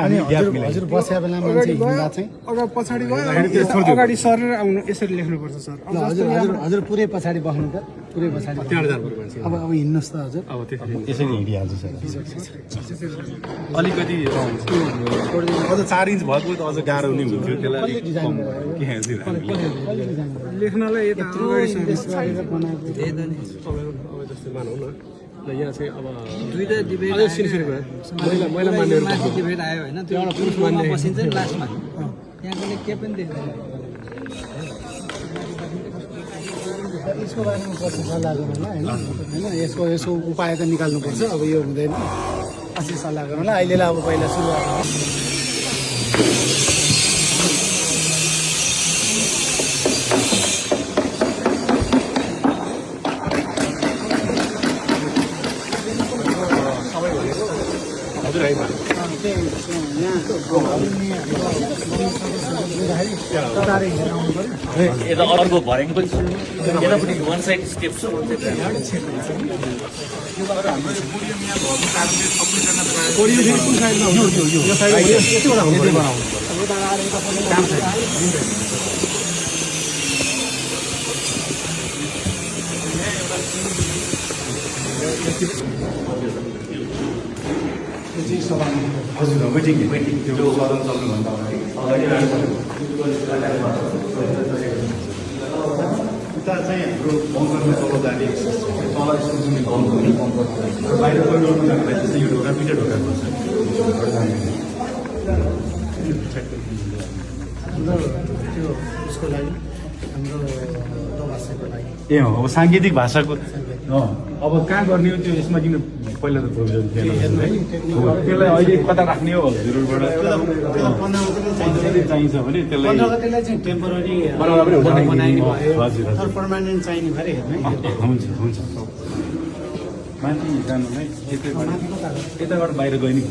हजुर बसेको बेला मान्छे हिँड्दा चाहिँ अगाडि पछाडि गयो अगाडि सरेर आउनु यसरी लेख्नुपर्छ सर हजुर पुरै पछाडि बस्नु त पुरै पछाडि अब हिँड्नुहोस् त हजुर अब त्यसरी हिँडिहाल्छ सर अलिकति अझ 4 इन्च भएको त अझ गाह्रो नै हुन्थ्यो त्यसलाई लेख्नलाई यता अगाडि बनाएको जस्तो मानौ न यहाँ चाहिँ अब दुईटा डिबेट महिला मान्नेहरू माथि डिबेट आयो होइन त्यो पुरुष मान्ने बसिन्छ नि लास्टमा त्यहाँ पनि के पनि देख्दैन यसको बारेमा पछि सल्लाह गरौँला होइन यसो उपाय त निकाल्नुपर्छ अब यो हुँदैन पछि सल्लाह गरौँला अहिलेलाई अब पहिला सुरुवात यता अर्को भर्याङ पनि यतापट्टि वान साइड स्टेप छ हजुर वेटिङ त्यो सदन चल्नुभन्दा उता चाहिँ हाम्रो बङ्करमा तल जाने तल स्कुल बाहिर गइरहनु जाँदाखेरि चाहिँ यो ढोका दुईवटा ढोका पर्छ त्यो उसको लागि हाम्रो भाषाको लागि ए हो अब साङ्केतिक भाषाको अब कहाँ गर्ने हो त्यो यसमा किन पहिला त प्रोभिजन थिएन त्यसलाई अहिले कता राख्ने हो हजुरबाट चाहिन्छ भने त्यसलाई 15 गतेलाई चाहिँ टेम्पोररी बनाइने भयो तर पर्मानेन्ट चाहिने भएर हेर्नु हुन्छ हुन्छ माथि जानु है यताबाट बाहिर गयो नि